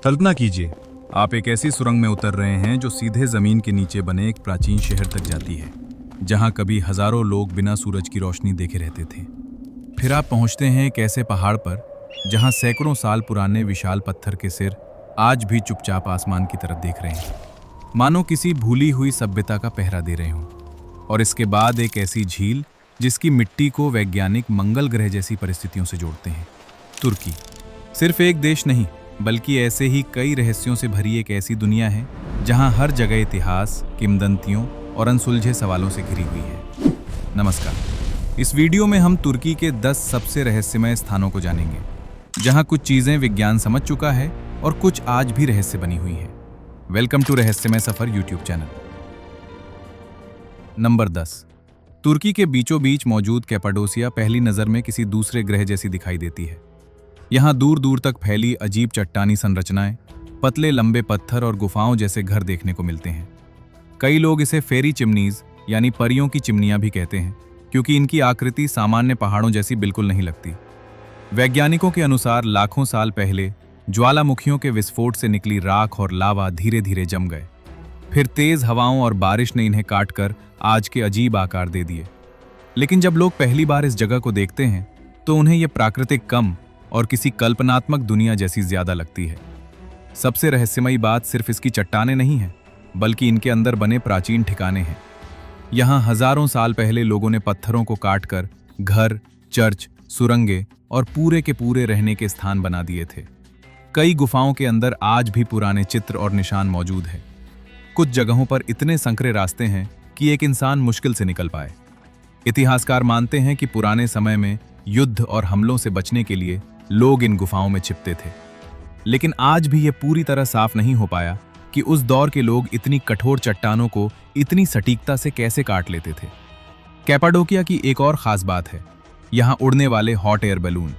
कल्पना कीजिए, आप एक ऐसी सुरंग में उतर रहे हैं जो सीधे जमीन के नीचे बने एक प्राचीन शहर तक जाती है, जहां कभी हजारों लोग बिना सूरज की रोशनी देखे रहते थे। फिर आप पहुंचते हैं एक ऐसे पहाड़ पर जहां सैकड़ों साल पुराने विशाल पत्थर के सिर आज भी चुपचाप आसमान की तरफ देख रहे हैं, मानो किसी भूली हुई सभ्यता का पहरा दे रहे हों। और इसके बाद एक ऐसी झील जिसकी मिट्टी को वैज्ञानिक मंगल ग्रह जैसी परिस्थितियों से जोड़ते हैं, तुर्की। सिर्फ एक देश नहीं, बल्कि ऐसे ही कई रहस्यों से भरी एक ऐसी दुनिया है जहां हर जगह इतिहास, किंवदंतियों और अनसुलझे सवालों से घिरी हुई है। नमस्कार। इस वीडियो में हम तुर्की के 10 सबसे रहस्यमय स्थानों को जानेंगे, जहां कुछ चीजें विज्ञान समझ चुका है और कुछ आज भी रहस्य बनी हुई हैं। वेलकम टू रहस्यमय सफर यूट्यूब चैनल। नंबर 10। तुर्की के बीचों बीच मौजूद कैपाडोसिया पहली नज़र में किसी दूसरे ग्रह जैसी दिखाई देती है। यहाँ दूर दूर तक फैली अजीब चट्टानी संरचनाएं, पतले लंबे पत्थर और गुफाओं जैसे घर देखने को मिलते हैं। कई लोग इसे फेरी चिमनीज यानी परियों की चिमनियां भी कहते हैं, क्योंकि इनकी आकृति सामान्य पहाड़ों जैसी बिल्कुल नहीं लगती। वैज्ञानिकों के अनुसार लाखों साल पहले ज्वालामुखियों के विस्फोट से निकली राख और लावा धीरे धीरे जम गए। फिर तेज हवाओं और बारिश ने इन्हें काटकर आज के अजीब आकार दे दिए। लेकिन जब लोग पहली बार इस जगह को देखते हैं तो उन्हें यह प्राकृतिक कम और किसी कल्पनात्मक दुनिया जैसी ज्यादा लगती है। सबसे रहस्यमयी बात सिर्फ इसकी चट्टानें नहीं है, बल्कि इनके अंदर बने प्राचीन ठिकाने हैं। यहाँ हजारों साल पहले लोगों ने पत्थरों को काटकर घर, चर्च, सुरंगें और पूरे के पूरे रहने के स्थान बना दिए थे। कई गुफाओं के अंदर आज भी पुराने चित्र और निशान मौजूद हैं। कुछ जगहों पर इतने संकरे रास्ते हैं कि एक इंसान मुश्किल से निकल पाए। इतिहासकार मानते हैं कि पुराने समय में युद्ध और हमलों से बचने के लिए लोग इन गुफाओं में छिपते थे। लेकिन आज भी यह पूरी तरह साफ नहीं हो पाया कि उस दौर के लोग इतनी कठोर चट्टानों को इतनी सटीकता से कैसे काट लेते थे। कैपाडोकिया की एक और खास बात है, यहाँ उड़ने वाले हॉट एयर बैलून।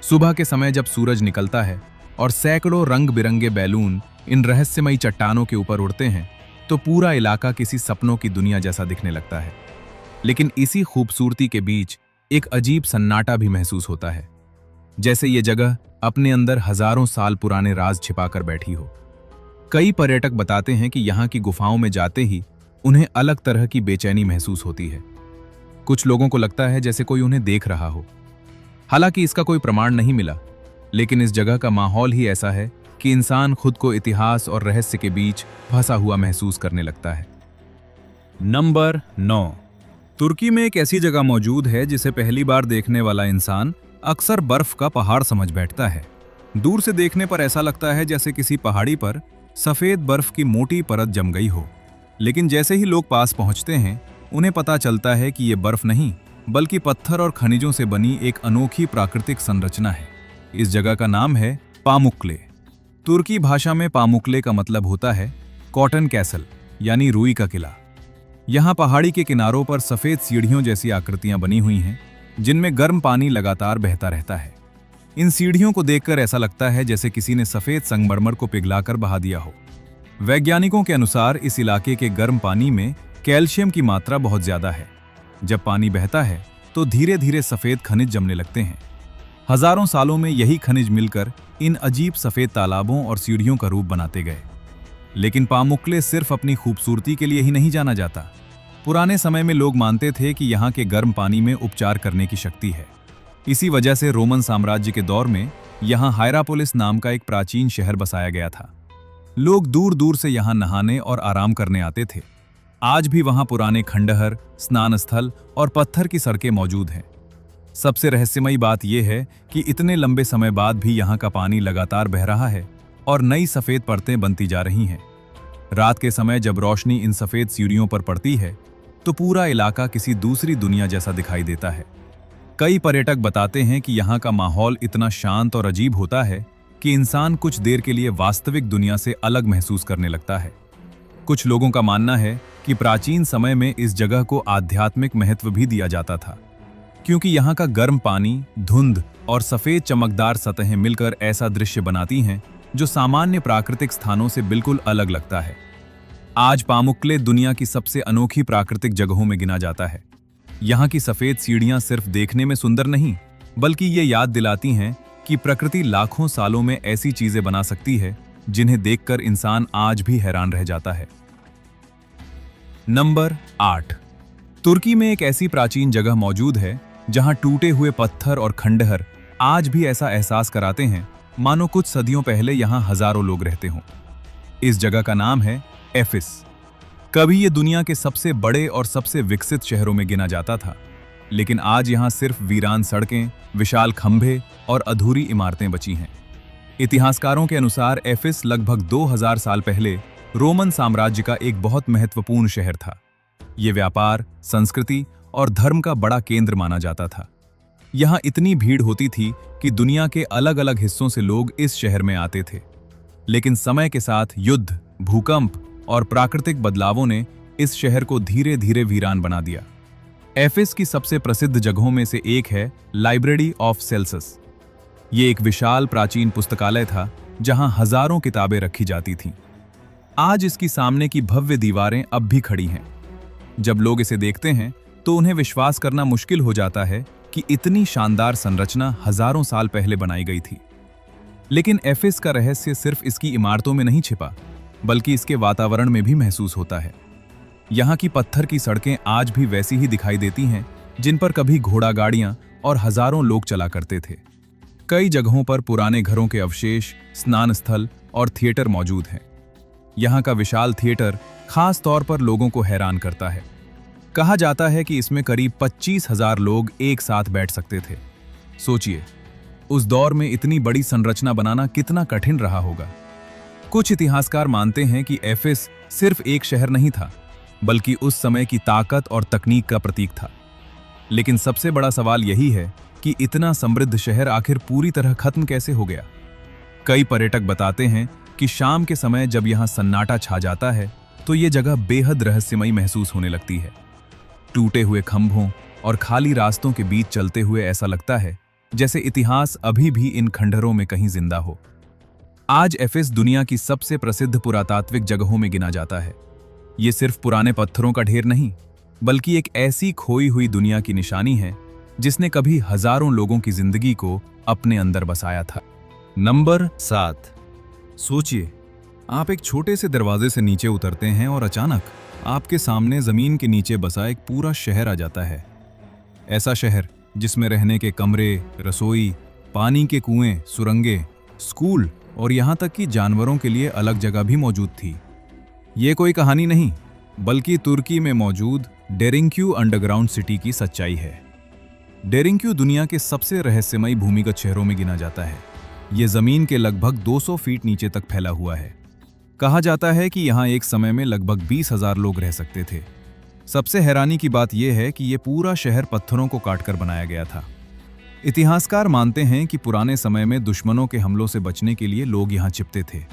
सुबह के समय जब सूरज निकलता है और सैकड़ों रंग बिरंगे बैलून इन रहस्यमयी चट्टानों के ऊपर उड़ते हैं, तो पूरा इलाका किसी सपनों की दुनिया जैसा दिखने लगता है। लेकिन इसी खूबसूरती के बीच एक अजीब सन्नाटा भी महसूस होता है, जैसे ये जगह अपने अंदर हजारों साल पुराने राज छिपाकर बैठी हो। कई पर्यटक बताते हैं कि यहाँ की गुफाओं में जाते ही उन्हें अलग तरह की बेचैनी महसूस होती है। कुछ लोगों को लगता है जैसे कोई उन्हें देख रहा हो। हालांकि इसका कोई प्रमाण नहीं मिला, लेकिन इस जगह का माहौल ही ऐसा है कि इंसान खुद को इतिहास और रहस्य के बीच फंसा हुआ महसूस करने लगता है। नंबर 9। तुर्की में एक ऐसी जगह मौजूद है जिसे पहली बार देखने वाला इंसान अक्सर बर्फ का पहाड़ समझ बैठता है। दूर से देखने पर ऐसा लगता है जैसे किसी पहाड़ी पर सफेद बर्फ की मोटी परत जम गई हो। लेकिन जैसे ही लोग पास पहुंचते हैं, उन्हें पता चलता है कि ये बर्फ नहीं, बल्कि पत्थर और खनिजों से बनी एक अनोखी प्राकृतिक संरचना है। इस जगह का नाम है पामुक्ले। तुर्की भाषा में पामुक्ले का मतलब होता है कॉटन कैसल, यानी रुई का किला। यहाँ पहाड़ी के किनारों पर सफेद सीढ़ियों जैसी आकृतियां बनी हुई हैं, जिनमें गर्म पानी लगातार बहता रहता है। इन सीढ़ियों को देखकर ऐसा लगता है जैसे किसी ने सफेद संगमरमर को पिघलाकर बहा दिया हो। वैज्ञानिकों के अनुसार इस इलाके के गर्म पानी में कैल्शियम की मात्रा बहुत ज्यादा है। जब पानी बहता है तो धीरे धीरे सफेद खनिज जमने लगते हैं। हजारों सालों में यही खनिज मिलकर इन अजीब सफेद तालाबों और सीढ़ियों का रूप बनाते गए। लेकिन पामुक्ले सिर्फ अपनी खूबसूरती के लिए ही नहीं जाना जाता। पुराने समय में लोग मानते थे कि यहाँ के गर्म पानी में उपचार करने की शक्ति है। इसी वजह से रोमन साम्राज्य के दौर में यहाँ हायरापोलिस नाम का एक प्राचीन शहर बसाया गया था। लोग दूर दूर से यहाँ नहाने और आराम करने आते थे। आज भी वहाँ पुराने खंडहर, स्नान स्थल और पत्थर की सड़कें मौजूद हैं। सबसे रहस्यमयी बात यह है कि इतने लंबे समय बाद भी यहाँ का पानी लगातार बह रहा है और नई सफेद परतें बनती जा रही हैं। रात के समय जब रोशनी इन सफेद सीढ़ियों पर पड़ती है तो पूरा इलाका किसी दूसरी दुनिया जैसा दिखाई देता है। कई पर्यटक बताते हैं कि यहाँ का माहौल इतना शांत और अजीब होता है कि इंसान कुछ देर के लिए वास्तविक दुनिया से अलग महसूस करने लगता है। कुछ लोगों का मानना है कि प्राचीन समय में इस जगह को आध्यात्मिक महत्व भी दिया जाता था, क्योंकि यहाँ का गर्म पानी, धुंध और सफेद चमकदार सतहें मिलकर ऐसा दृश्य बनाती हैं जो सामान्य प्राकृतिक स्थानों से बिल्कुल अलग लगता है। आज पामुक्ले दुनिया की सबसे अनोखी प्राकृतिक जगहों में गिना जाता है। यहाँ की सफेद सीढ़ियां सिर्फ देखने में सुंदर नहीं, बल्कि ये याद दिलाती हैं कि प्रकृति लाखों सालों में ऐसी चीजें बना सकती है जिन्हें देखकर इंसान आज भी हैरान रह जाता है। नंबर 8। तुर्की में एक ऐसी प्राचीन जगह मौजूद है जहां टूटे हुए पत्थर और खंडहर आज भी ऐसा एहसास कराते हैं मानो कुछ सदियों पहले यहां हजारों लोग रहते हों। इस जगह का नाम है एफिस। कभी ये दुनिया के सबसे बड़े और सबसे विकसित शहरों में गिना जाता था, लेकिन आज यहां सिर्फ वीरान सड़कें, विशाल खंभे और अधूरी इमारतें बची हैं। इतिहासकारों के अनुसार एफिस लगभग 2000 साल पहले रोमन साम्राज्य का एक बहुत महत्वपूर्ण शहर था। ये व्यापार, संस्कृति और धर्म का बड़ा केंद्र माना जाता था। यहां इतनी भीड़ होती थी कि दुनिया के अलग अलग हिस्सों से लोग इस शहर में आते थे। लेकिन समय के साथ युद्ध, भूकंप और प्राकृतिक बदलावों ने इस शहर को धीरे धीरे वीरान बना दिया। एफिस की सबसे प्रसिद्ध जगहों में से एक है लाइब्रेरी ऑफ सेल्सस। ये एक विशाल प्राचीन पुस्तकालय था जहां हजारों किताबें रखी जाती थीं। आज इसकी सामने की भव्य दीवारें अब भी खड़ी हैं। जब लोग इसे देखते हैं तो उन्हें विश्वास करना मुश्किल हो जाता है कि इतनी शानदार संरचना हजारों साल पहले बनाई गई थी। लेकिन एफिस का रहस्य सिर्फ इसकी इमारतों में नहीं छिपा, बल्कि इसके वातावरण में भी महसूस होता है। यहाँ की पत्थर की सड़कें आज भी वैसी ही दिखाई देती हैं जिन पर कभी घोड़ा गाड़ियां और हजारों लोग चला करते थे। कई जगहों पर पुराने घरों के अवशेष, स्नान स्थल और थिएटर मौजूद हैं। यहाँ का विशाल थिएटर खास तौर पर लोगों को हैरान करता है। कहा जाता है कि इसमें करीब 25,000 लोग एक साथ बैठ सकते थे। सोचिए, उस दौर में इतनी बड़ी संरचना बनाना कितना कठिन रहा होगा। कुछ इतिहासकार मानते हैं कि एफिस सिर्फ एक शहर नहीं था, बल्कि उस समय की ताकत और तकनीक का प्रतीक था। लेकिन सबसे बड़ा सवाल यही है कि इतना समृद्ध शहर आखिर पूरी तरह खत्म कैसे हो गया। कई पर्यटक बताते हैं कि शाम के समय जब यहाँ सन्नाटा छा जाता है तो ये जगह बेहद रहस्यमयी महसूस होने लगती है। टूटे हुए खंभों और खाली रास्तों के बीच चलते हुए ऐसा लगता है जैसे इतिहास अभी भी इन खंडहरों में कहीं जिंदा हो। आज एफिस दुनिया की सबसे प्रसिद्ध पुरातात्विक जगहों में गिना जाता है। ये सिर्फ पुराने पत्थरों का ढेर नहीं, बल्कि एक ऐसी खोई हुई दुनिया की निशानी है जिसने कभी हजारों लोगों की जिंदगी को अपने अंदर बसाया था। नंबर 7। सोचिए, आप एक छोटे से दरवाजे से नीचे उतरते हैं और अचानक आपके सामने जमीन के नीचे बसा एक पूरा शहर आ जाता है। ऐसा शहर जिसमें रहने के कमरे, रसोई, पानी के कुएं, सुरंगें, स्कूल और यहाँ तक कि जानवरों के लिए अलग जगह भी मौजूद थी। ये कोई कहानी नहीं, बल्कि तुर्की में मौजूद डेरिंक्यू अंडरग्राउंड सिटी की सच्चाई है। डेरिंक्यू दुनिया के सबसे रहस्यमयी भूमिगत शहरों में गिना जाता है। ये जमीन के लगभग 200 फीट नीचे तक फैला हुआ है। कहा जाता है कि यहाँ एक समय में लगभग 20,000 लोग रह सकते थे। सबसे हैरानी की बात यह है कि ये पूरा शहर पत्थरों को काटकर बनाया गया था। इतिहासकार मानते हैं कि पुराने समय में दुश्मनों के हमलों से बचने के लिए लोग यहाँ छिपते थे।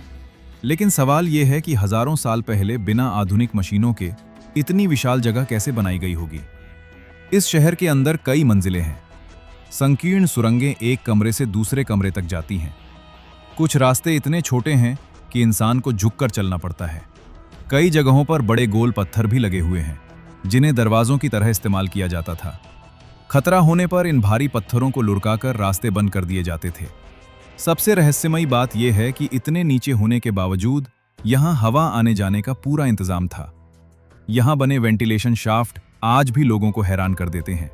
लेकिन सवाल यह है कि हजारों साल पहले बिना आधुनिक मशीनों के इतनी विशाल जगह कैसे बनाई गई होगी। इस शहर के अंदर कई मंजिलें हैं। संकीर्ण सुरंगें एक कमरे से दूसरे कमरे तक जाती हैं। कुछ रास्ते इतने छोटे हैं कि इंसान को झुककर चलना पड़ता है। कई जगहों पर बड़े गोल पत्थर भी लगे हुए हैं जिन्हें दरवाजों की तरह इस्तेमाल किया जाता था। खतरा होने पर इन भारी पत्थरों को लुढ़काकर रास्ते बंद कर दिए जाते थे। सबसे रहस्यमयी बात यह है कि इतने नीचे होने के बावजूद यहाँ हवा आने जाने का पूरा इंतजाम था। यहाँ बने वेंटिलेशन शाफ्ट आज भी लोगों को हैरान कर देते हैं।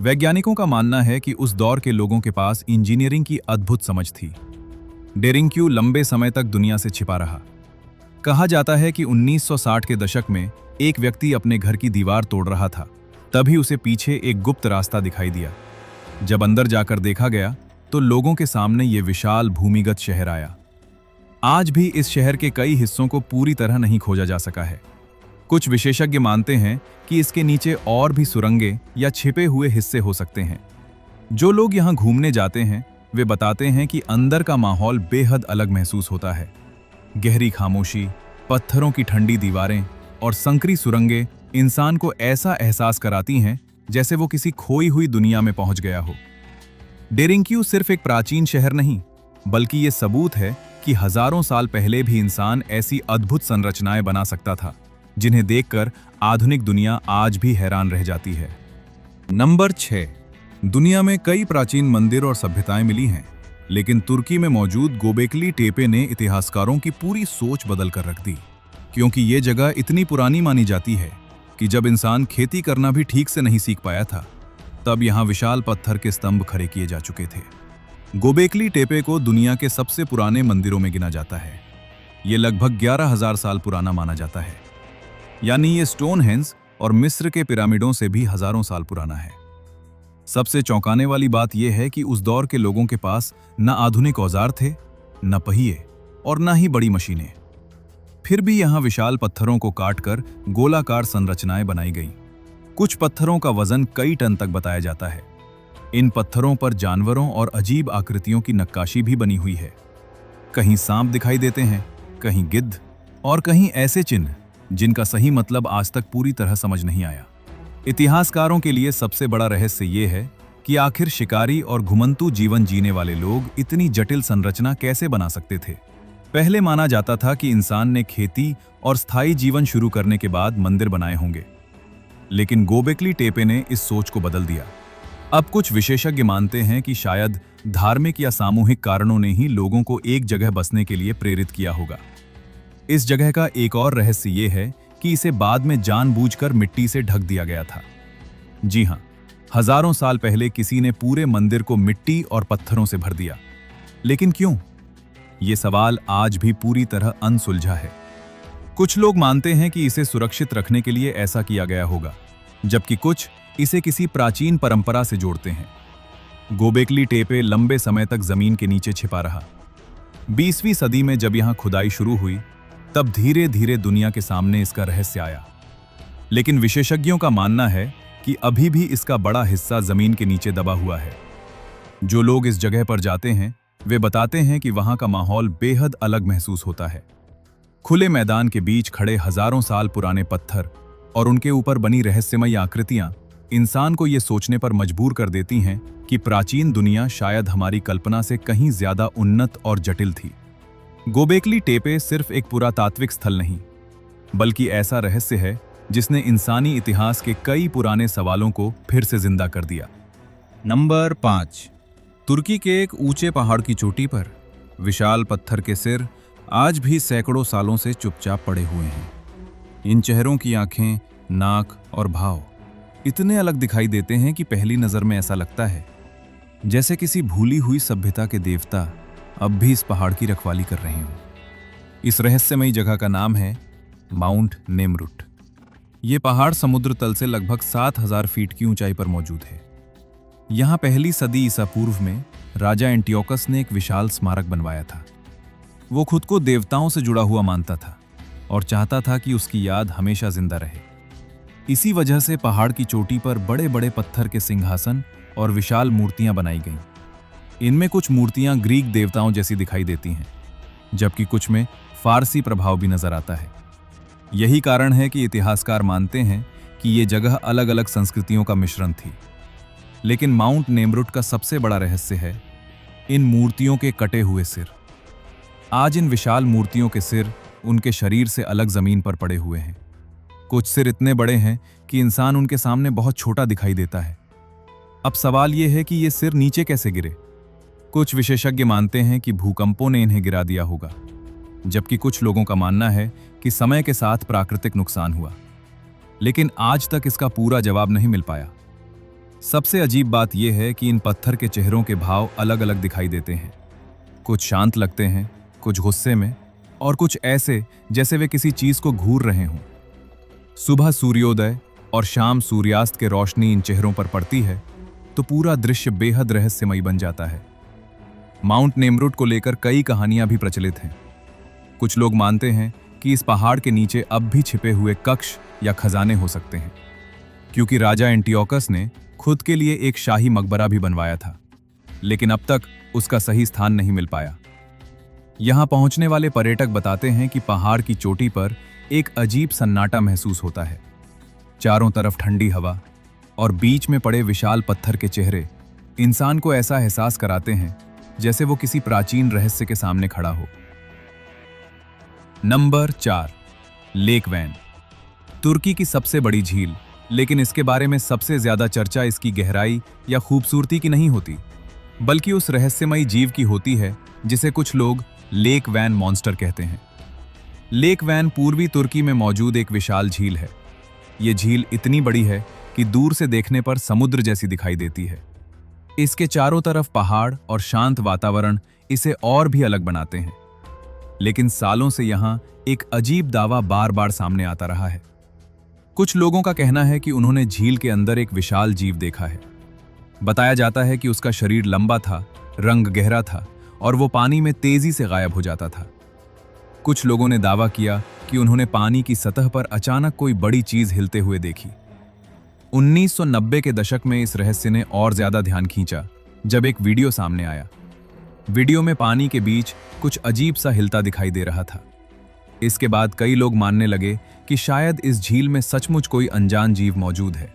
वैज्ञानिकों का मानना है कि उस दौर के लोगों के पास इंजीनियरिंग की अद्भुत समझ थी। डेरिंक्यू लंबे समय तक दुनिया से छिपा रहा। कहा जाता है कि 1960 के दशक में एक व्यक्ति अपने घर की दीवार तोड़ रहा था। तभी उसे पीछे एक गुप्त रास्ता दिखाई दिया। जब अंदर जाकर देखा गया तो लोगों के सामने ये विशाल भूमिगत शहर आया। आज भी इस शहर के कई हिस्सों को पूरी तरह नहीं खोजा जा सका है। कुछ विशेषज्ञ मानते हैं कि इसके नीचे और भी सुरंगें या छिपे हुए हिस्से हो सकते हैं। जो लोग यहाँ घूमने जाते हैं वे बताते हैं कि अंदर का माहौल बेहद अलग महसूस होता है। गहरी खामोशी, पत्थरों की ठंडी दीवारें और संकरी सुरंगें इंसान को ऐसा एहसास कराती हैं जैसे वो किसी खोई हुई दुनिया में पहुंच गया हो। डेरिंक्यू सिर्फ एक प्राचीन शहर नहीं, बल्कि ये सबूत है कि हजारों साल पहले भी इंसान ऐसी अद्भुत संरचनाएं बना सकता था जिन्हें देखकर आधुनिक दुनिया आज भी हैरान रह जाती है। नंबर 6। दुनिया में कई प्राचीन मंदिर और सभ्यताएं मिली हैं, लेकिन तुर्की में मौजूद गोबेकली टेपे ने इतिहासकारों की पूरी सोच बदल कर रख दी, क्योंकि ये जगह इतनी पुरानी मानी जाती है कि जब इंसान खेती करना भी ठीक से नहीं सीख पाया था, तब यहाँ विशाल पत्थर के स्तंभ खड़े किए जा चुके थे। गोबेकली टेपे को दुनिया के सबसे पुराने मंदिरों में गिना जाता है। ये लगभग 11,000 साल पुराना माना जाता है, यानी ये स्टोनहेंज और मिस्र के पिरामिडों से भी हजारों साल पुराना है। सबसे चौंकाने वाली बात यह है कि उस दौर के लोगों के पास न आधुनिक औजार थे, न पहिए और न ही बड़ी मशीनें। फिर भी यहाँ विशाल पत्थरों को काटकर गोलाकार संरचनाएं बनाई गईं। कुछ पत्थरों का वजन कई टन तक बताया जाता है। इन पत्थरों पर जानवरों और अजीब आकृतियों की नक्काशी भी बनी हुई है। कहीं सांप दिखाई देते हैं, कहीं गिद्ध और कहीं ऐसे चिन्ह जिनका सही मतलब आज तक पूरी तरह समझ नहीं आया। इतिहासकारों के लिए सबसे बड़ा रहस्य ये है कि आखिर शिकारी और घुमंतू जीवन जीने वाले लोग इतनी जटिल संरचना कैसे बना सकते थे। पहले माना जाता था कि इंसान ने खेती और स्थायी जीवन शुरू करने के बाद मंदिर बनाए होंगे, लेकिन गोबेकली टेपे ने इस सोच को बदल दिया। अब कुछ विशेषज्ञ मानते हैं कि शायद धार्मिक या सामूहिक कारणों ने ही लोगों को एक जगह बसने के लिए प्रेरित किया होगा। इस जगह का एक और रहस्य ये है कि इसे बाद में जानबूझकर मिट्टी से ढक दिया गया था। जी हां, हजारों साल पहले किसी ने पूरे मंदिर को मिट्टी और पत्थरों से भर दिया। लेकिन क्यों? ये सवाल आज भी पूरी तरह अनसुलझा है। कुछ लोग मानते हैं कि इसे सुरक्षित रखने के लिए ऐसा किया गया होगा, जबकि कुछ इसे किसी प्राचीन परंपरा से जोड़ते हैं। गोबेकली टेपे लंबे समय तक जमीन के नीचे छिपा रहा। 20वीं सदी में जब यहां खुदाई शुरू हुई, तब धीरे धीरे दुनिया के सामने इसका रहस्य आया। लेकिन विशेषज्ञों का मानना है कि अभी भी इसका बड़ा हिस्सा जमीन के नीचे दबा हुआ है। जो लोग इस जगह पर जाते हैं, वे बताते हैं कि वहां का माहौल बेहद अलग महसूस होता है। खुले मैदान के बीच खड़े हजारों साल पुराने पत्थर और उनके ऊपर बनी रहस्यमयी आकृतियां इंसान को ये सोचने पर मजबूर कर देती हैं कि प्राचीन दुनिया शायद हमारी कल्पना से कहीं ज्यादा उन्नत और जटिल थी। गोबेकली टेपे सिर्फ एक पुरातात्विक स्थल नहीं, बल्कि ऐसा रहस्य है जिसने इंसानी इतिहास के कई पुराने सवालों को फिर से जिंदा कर दिया। नंबर 5, तुर्की के एक ऊंचे पहाड़ की चोटी पर विशाल पत्थर के सिर आज भी सैकड़ों सालों से चुपचाप पड़े हुए हैं। इन चेहरों की आंखें, नाक और भाव इतने अलग दिखाई देते हैं कि पहली नजर में ऐसा लगता है जैसे किसी भूली हुई सभ्यता के देवता अब भी इस पहाड़ की रखवाली कर रहे हों। इस रहस्यमयी जगह का नाम है माउंट नेमरुट। ये पहाड़ समुद्र तल से लगभग 7,000 फीट की ऊंचाई पर मौजूद है। यहाँ पहली सदी ईसा पूर्व में राजा एंटियोकस ने एक विशाल स्मारक बनवाया था। वो खुद को देवताओं से जुड़ा हुआ मानता था और चाहता था कि उसकी याद हमेशा जिंदा रहे। इसी वजह से पहाड़ की चोटी पर बड़े बड़े पत्थर के सिंहासन और विशाल मूर्तियां बनाई गईं। इनमें कुछ मूर्तियां ग्रीक देवताओं जैसी दिखाई देती हैं, जबकि कुछ में फारसी प्रभाव भी नजर आता है। यही कारण है कि इतिहासकार मानते हैं कि ये जगह अलग अलग संस्कृतियों का मिश्रण थी। लेकिन माउंट नेमरुट का सबसे बड़ा रहस्य है इन मूर्तियों के कटे हुए सिर। आज इन विशाल मूर्तियों के सिर उनके शरीर से अलग जमीन पर पड़े हुए हैं। कुछ सिर इतने बड़े हैं कि इंसान उनके सामने बहुत छोटा दिखाई देता है। अब सवाल यह है कि ये सिर नीचे कैसे गिरे। कुछ विशेषज्ञ मानते हैं कि भूकंपों ने इन्हें गिरा दिया होगा, जबकि कुछ लोगों का मानना है कि समय के साथ प्राकृतिक नुकसान हुआ। लेकिन आज तक इसका पूरा जवाब नहीं मिल पाया। सबसे अजीब बात यह है कि इन पत्थर के चेहरों के भाव अलग अलग दिखाई देते हैं। कुछ शांत लगते हैं, कुछ गुस्से में, और कुछ ऐसे जैसे वे किसी चीज को घूर रहे हों। सुबह सूर्योदय और शाम सूर्यास्त के रोशनी इन चेहरों पर पड़ती है तो पूरा दृश्य बेहद रहस्यमयी बन जाता है। माउंट नेमरुट को लेकर कई कहानियां भी प्रचलित हैं। कुछ लोग मानते हैं कि इस पहाड़ के नीचे अब भी छिपे हुए कक्ष या खजाने हो सकते हैं, क्योंकि राजा एंटियोकस ने खुद के लिए एक शाही मकबरा भी बनवाया था, लेकिन अब तक उसका सही स्थान नहीं मिल पाया। यहां पहुंचने वाले पर्यटक बताते हैं कि पहाड़ की चोटी पर एक अजीब सन्नाटा महसूस होता है। चारों तरफ ठंडी हवा और बीच में पड़े विशाल पत्थर के चेहरे इंसान को ऐसा एहसास कराते हैं जैसे वो किसी प्राचीन रहस्य के सामने खड़ा हो। Number 4, lake van. तुर्की की सबसे बड़ी झील, लेकिन इसके बारे में सबसे ज्यादा चर्चा इसकी गहराई या खूबसूरती की नहीं होती, बल्कि उस रहस्यमयी जीव की होती है जिसे कुछ लोग लेक वैन मॉन्स्टर कहते हैं। लेक वैन पूर्वी तुर्की में मौजूद एक विशाल झील है। ये झील इतनी बड़ी है कि दूर से देखने पर समुद्र जैसी दिखाई देती है। इसके चारों तरफ पहाड़ और शांत वातावरण इसे और भी अलग बनाते हैं। लेकिन सालों से यहाँ एक अजीब दावा बार बार सामने आता रहा है। कुछ लोगों का कहना है कि उन्होंने झील के अंदर एक विशाल जीव देखा है। बताया जाता है कि उसका शरीर लंबा था, रंग गहरा था और वो पानी में तेजी से गायब हो जाता था। कुछ लोगों ने दावा किया कि उन्होंने पानी की सतह पर अचानक कोई बड़ी चीज हिलते हुए देखी। 1990 के दशक में इस रहस्य ने और ज्यादा ध्यान खींचा जब एक वीडियो सामने आया। वीडियो में पानी के बीच कुछ अजीब सा हिलता दिखाई दे रहा था। इसके बाद कई लोग मानने लगे कि शायद इस झील में सचमुच कोई अनजान जीव मौजूद है।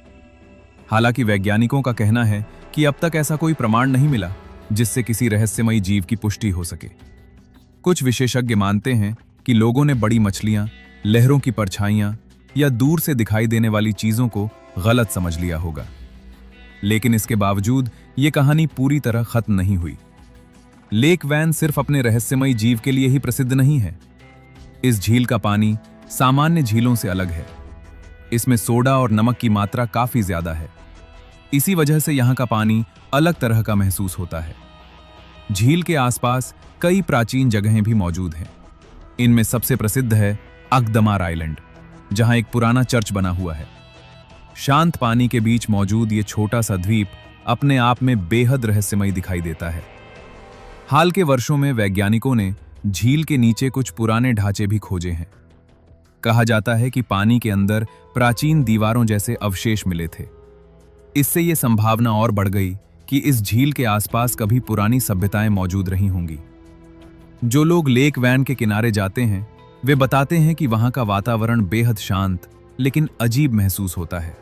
हालांकि वैज्ञानिकों का कहना है कि अब तक ऐसा कोई प्रमाण नहीं मिला जिससे किसी रहस्यमयी जीव की पुष्टि हो सके। कुछ विशेषज्ञ मानते हैं कि लोगों ने बड़ी मछलियां, लहरों की परछाइयां या दूर से दिखाई देने वाली चीजों को गलत समझ लिया होगा। लेकिन इसके बावजूद ये कहानी पूरी तरह खत्म नहीं हुई। लेक वैन सिर्फ अपने रहस्यमयी जीव के लिए ही प्रसिद्ध नहीं है। इस झील का पानी सामान्य झीलों से अलग है। इसमें सोडा और नमक की मात्रा काफी ज्यादा है। इसी वजह से यहाँ का पानी अलग तरह का महसूस होता है। झील के आसपास कई प्राचीन जगहें भी मौजूद हैं। इनमें सबसे प्रसिद्ध है अकदमार आइलैंड, जहां एक पुराना चर्च बना हुआ है। शांत पानी के बीच मौजूद ये छोटा सा द्वीप अपने आप में बेहद रहस्यमयी दिखाई देता है। हाल के वर्षों में वैज्ञानिकों ने झील के नीचे कुछ पुराने ढांचे भी खोजे हैं। कहा जाता है कि पानी के अंदर प्राचीन दीवारों जैसे अवशेष मिले थे। इससे ये संभावना और बढ़ गई कि इस झील के आसपास कभी पुरानी सभ्यताएं मौजूद रही होंगी। जो लोग लेक वैन के किनारे जाते हैं वे बताते हैं कि वहां का वातावरण बेहद शांत लेकिन अजीब महसूस होता है।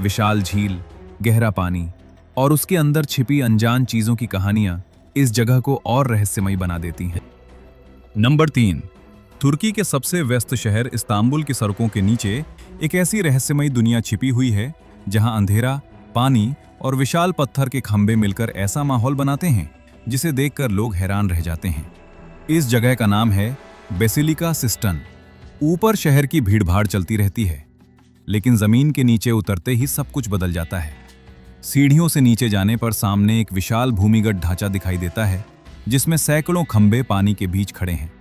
विशाल झील, गहरा पानी और उसके अंदर छिपी अनजान चीजों की कहानियां इस जगह को और रहस्यमयी बना देती हैं। नंबर 3, तुर्की के सबसे व्यस्त शहर इस्तांबुल की सड़कों के नीचे एक ऐसी रहस्यमयी दुनिया छिपी हुई है जहां अंधेरा, पानी और विशाल पत्थर के खंभे मिलकर ऐसा माहौल बनाते हैं जिसे देखकर लोग हैरान रह जाते हैं। इस जगह का नाम है बेसिलिका सिस्टन। ऊपर शहर की भीड़भाड़ चलती रहती है, लेकिन जमीन के नीचे उतरते ही सब कुछ बदल जाता है। सीढ़ियों से नीचे जाने पर सामने एक विशाल भूमिगत ढांचा दिखाई देता है जिसमें सैकड़ों खंभे पानी के बीच खड़े हैं।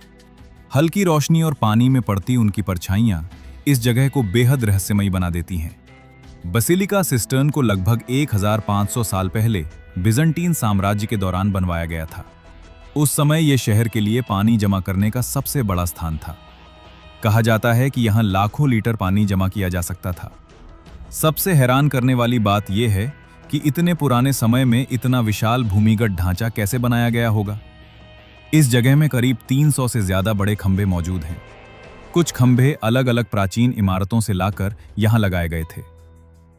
हल्की रोशनी और पानी में पड़ती उनकी परछाइयां इस जगह को बेहद रहस्यमयी बना देती हैं। बेसिलिका सिस्टर्न को लगभग 1500 साल पहले बिजंटीन साम्राज्य के दौरान बनवाया गया था। उस समय यह शहर के लिए पानी जमा करने का सबसे बड़ा स्थान था। कहा जाता है कि यहां लाखों लीटर पानी जमा किया जा सकता था। सबसे हैरान करने वाली बात यह है कि इतने पुराने समय में इतना विशाल भूमिगत ढांचा कैसे बनाया गया होगा। इस जगह में करीब 300 से ज्यादा बड़े खंभे मौजूद हैं। कुछ खंभे अलग अलग प्राचीन इमारतों से लाकर यहां लगाए गए थे।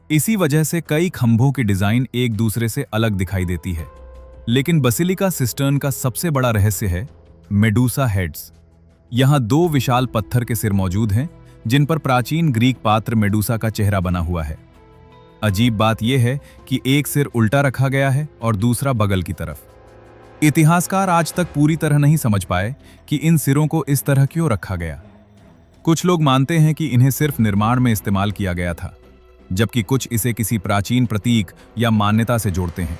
इसी वजह से कई खंभों की डिजाइन एक दूसरे से अलग दिखाई देती है। लेकिन बेसिलिका सिस्टर्न का सबसे बड़ा रहस्य है मेडूसा हेड्स। यहां 2 विशाल पत्थर के सिर मौजूद हैं जिन पर प्राचीन ग्रीक पात्र मेडूसा का चेहरा बना हुआ है। अजीब बात यह है कि एक सिर उल्टा रखा गया है और दूसरा बगल की तरफ। इतिहासकार आज तक पूरी तरह नहीं समझ पाए कि इन सिरों को इस तरह क्यों रखा गया। कुछ लोग मानते हैं कि इन्हें सिर्फ निर्माण में इस्तेमाल किया गया था, जबकि कुछ इसे किसी प्राचीन प्रतीक या मान्यता से जोड़ते हैं।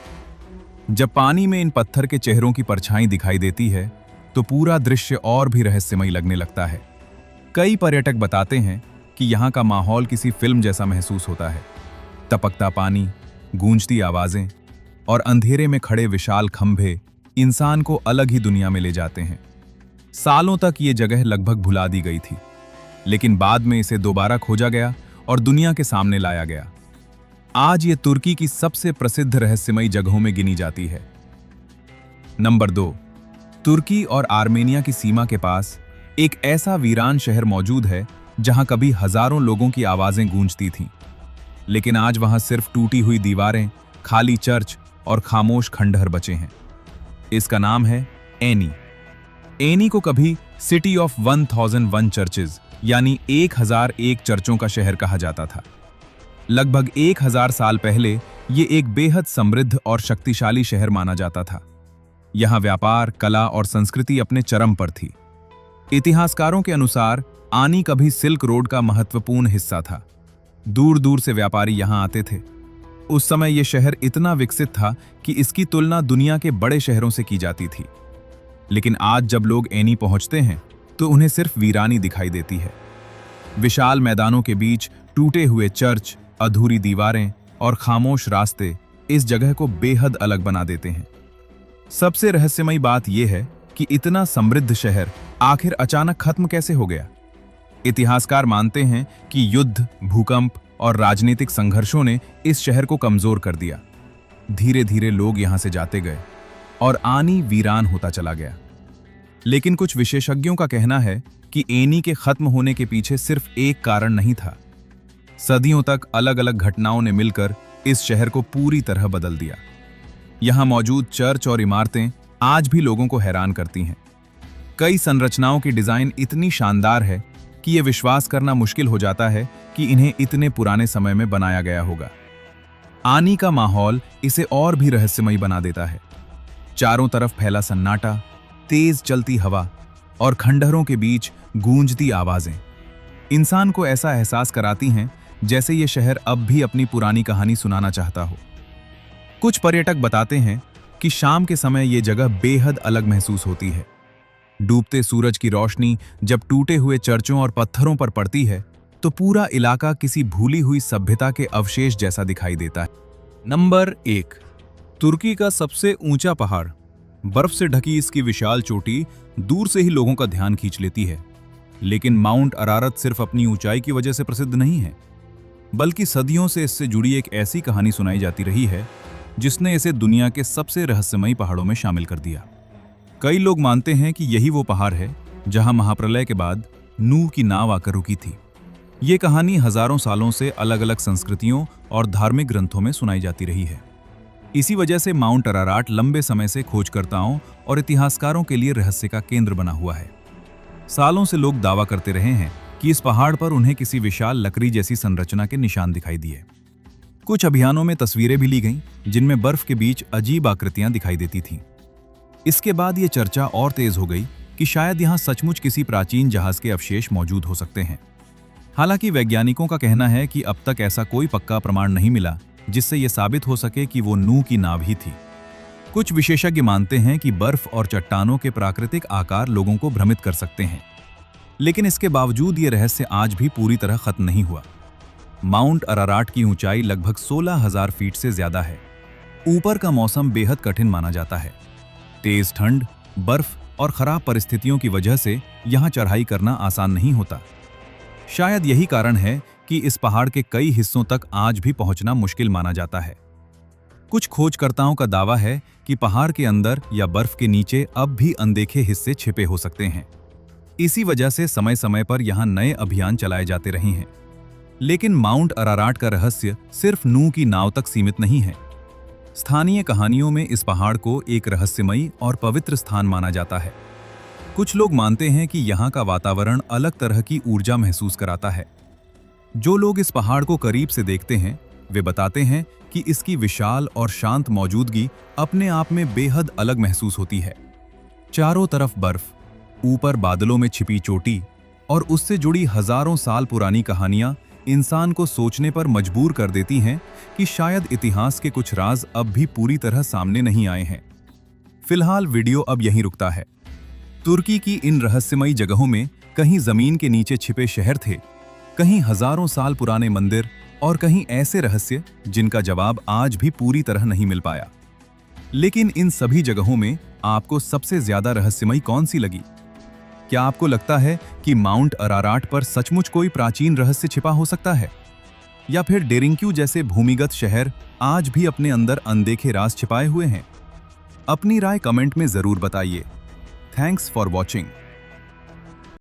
जब पानी में इन पत्थर के चेहरों की परछाई दिखाई देती है तो पूरा दृश्य और भी रहस्यमयी लगने लगता है। कई पर्यटक बताते हैं कि यहाँ का माहौल किसी फिल्म जैसा महसूस होता है। टपकता पानी, गूंजती आवाजें और अंधेरे में खड़े विशाल खंभे इंसान को अलग ही दुनिया में ले जाते हैं। सालों तक ये जगह लगभग भुला दी गई थी, लेकिन बाद में इसे दोबारा खोजा गया और दुनिया के सामने लाया गया। आज ये तुर्की की सबसे प्रसिद्ध रहस्यमयी जगहों में गिनी जाती है। नंबर 2, तुर्की और आर्मेनिया की सीमा के पास एक ऐसा वीरान शहर मौजूद है जहां कभी हजारों लोगों की आवाजें गूंजती थीं, लेकिन आज वहां सिर्फ टूटी हुई दीवारें, खाली चर्च और खामोश खंडहर बचे हैं। इसका नाम है एनी। एनी को कभी सिटी ऑफ 1001 चर्चेज यानी 1001 चर्चों का शहर कहा जाता था। लगभग 1000 साल पहले ये एक बेहद समृद्ध और शक्तिशाली शहर माना जाता था। यहाँ व्यापार, कला और संस्कृति अपने चरम पर थी। इतिहासकारों के अनुसार आनी कभी सिल्क रोड का महत्वपूर्ण हिस्सा था। दूर दूर से व्यापारी यहाँ आते थे। उस समय यह शहर इतना विकसित था कि इसकी तुलना दुनिया के बड़े शहरों से की जाती थी। लेकिन आज जब लोग एनी पहुंचते हैं तो उन्हें सिर्फ वीरानी दिखाई देती है। विशाल मैदानों के बीच टूटे हुए चर्च, अधूरी दीवारें और खामोश रास्ते इस जगह को बेहद अलग बना देते हैं। सबसे रहस्यमयी बात यह है कि इतना समृद्ध शहर आखिर अचानक खत्म कैसे हो गया। इतिहासकार मानते हैं कि युद्ध, भूकंप और राजनीतिक संघर्षों ने इस शहर को कमजोर कर दिया। धीरे धीरे लोग यहां से जाते गए और आनी वीरान होता चला गया। लेकिन कुछ विशेषज्ञों का कहना है कि एनी के खत्म होने के पीछे सिर्फ एक कारण नहीं था। सदियों तक अलग अलग घटनाओं ने मिलकर इस शहर को पूरी तरह बदल दिया। यहां मौजूद चर्च और इमारतें आज भी लोगों को हैरान करती हैं। कई संरचनाओं की डिजाइन इतनी शानदार है कि यह विश्वास करना मुश्किल हो जाता है कि इन्हें इतने पुराने समय में बनाया गया होगा। आनी का माहौल इसे और भी रहस्यमयी बना देता है। चारों तरफ फैला सन्नाटा, तेज चलती हवा और खंडहरों के बीच गूंजती आवाजें इंसान को ऐसा एहसास कराती हैं जैसे ये शहर अब भी अपनी पुरानी कहानी सुनाना चाहता हो। कुछ पर्यटक बताते हैं कि शाम के समय ये जगह बेहद अलग महसूस होती है। डूबते सूरज की रोशनी जब टूटे हुए चर्चों और पत्थरों पर पड़ती है तो पूरा इलाका किसी भूली हुई सभ्यता के अवशेष जैसा दिखाई देता है। नंबर 1, तुर्की का सबसे ऊंचा पहाड़। बर्फ से ढकी इसकी विशाल चोटी दूर से ही लोगों का ध्यान खींच लेती है। लेकिन माउंट अरारत सिर्फ अपनी ऊंचाई की वजह से प्रसिद्ध नहीं है, बल्कि सदियों से इससे जुड़ी एक ऐसी कहानी सुनाई जाती रही है जिसने इसे दुनिया के सबसे रहस्यमयी पहाड़ों में शामिल कर दिया। कई लोग मानते हैं कि यही वो पहाड़ है जहां महाप्रलय के बाद नूह की नाव आकर रुकी थी। ये कहानी हजारों सालों से अलग अलग संस्कृतियों और धार्मिक ग्रंथों में सुनाई जाती रही है। इसी वजह से माउंट अराराट लंबे समय से खोजकर्ताओं और इतिहासकारों के लिए रहस्य का केंद्र बना हुआ है। सालों से लोग दावा करते रहे हैं कि इस पहाड़ पर उन्हें किसी विशाल लकड़ी जैसी संरचना के निशान दिखाई दिए। कुछ अभियानों में तस्वीरें भी ली गईं जिनमें बर्फ के बीच अजीब आकृतियां दिखाई देती थीं। इसके बाद ये चर्चा और तेज हो गई कि शायद यहाँ सचमुच किसी प्राचीन जहाज के अवशेष मौजूद हो सकते हैं। हालांकि वैज्ञानिकों का कहना है कि अब तक ऐसा कोई पक्का प्रमाण नहीं मिला जिससे यह साबित हो सके कि वो नूह की नाव ही थी। कुछ विशेषज्ञ मानते हैं कि बर्फ और चट्टानों के प्राकृतिक आकार लोगों को भ्रमित कर सकते हैं, लेकिन इसके बावजूद ये रहस्य आज भी पूरी तरह खत्म नहीं हुआ। माउंट अराराट की ऊंचाई लगभग 16,000 फीट से ज्यादा है। ऊपर का मौसम बेहद कठिन माना जाता है। तेज ठंड, बर्फ और खराब परिस्थितियों की वजह से यहाँ चढ़ाई करना आसान नहीं होता। शायद यही कारण है कि इस पहाड़ के कई हिस्सों तक आज भी पहुंचना मुश्किल माना जाता है। कुछ खोजकर्ताओं का दावा है कि पहाड़ के अंदर या बर्फ के नीचे अब भी अनदेखे हिस्से छिपे हो सकते हैं। इसी वजह से समय समय पर यहाँ नए अभियान चलाए जाते रहे हैं। लेकिन माउंट अराराट का रहस्य सिर्फ नूह की नाव तक सीमित नहीं है। स्थानीय कहानियों में इस पहाड़ को एक रहस्यमयी और पवित्र स्थान माना जाता है। कुछ लोग मानते हैं कि यहाँ का वातावरण अलग तरह की ऊर्जा महसूस कराता है। जो लोग इस पहाड़ को करीब से देखते हैं वे बताते हैं कि इसकी विशाल और शांत मौजूदगी अपने आप में बेहद अलग महसूस होती है। चारों तरफ बर्फ, ऊपर बादलों में छिपी चोटी और उससे जुड़ी हजारों साल पुरानी कहानियां इंसान को सोचने पर मजबूर कर देती हैं कि शायद इतिहास के कुछ राज अब भी पूरी तरह सामने नहीं आए हैं। फिलहाल वीडियो अब यहीं रुकता है। तुर्की की इन रहस्यमयी जगहों में कहीं जमीन के नीचे छिपे शहर थे, कहीं हजारों साल पुराने मंदिर और कहीं ऐसे रहस्य जिनका जवाब आज भी पूरी तरह नहीं मिल पाया। लेकिन इन सभी जगहों में आपको सबसे ज्यादा रहस्यमयी कौन सी लगी? क्या आपको लगता है कि माउंट अराराट पर सचमुच कोई प्राचीन रहस्य छिपा हो सकता है, या फिर डेरिंक्यू जैसे भूमिगत शहर आज भी अपने अंदर अनदेखे राज छिपाए हुए हैं? अपनी राय कमेंट में जरूर बताइए। Thanks for watching.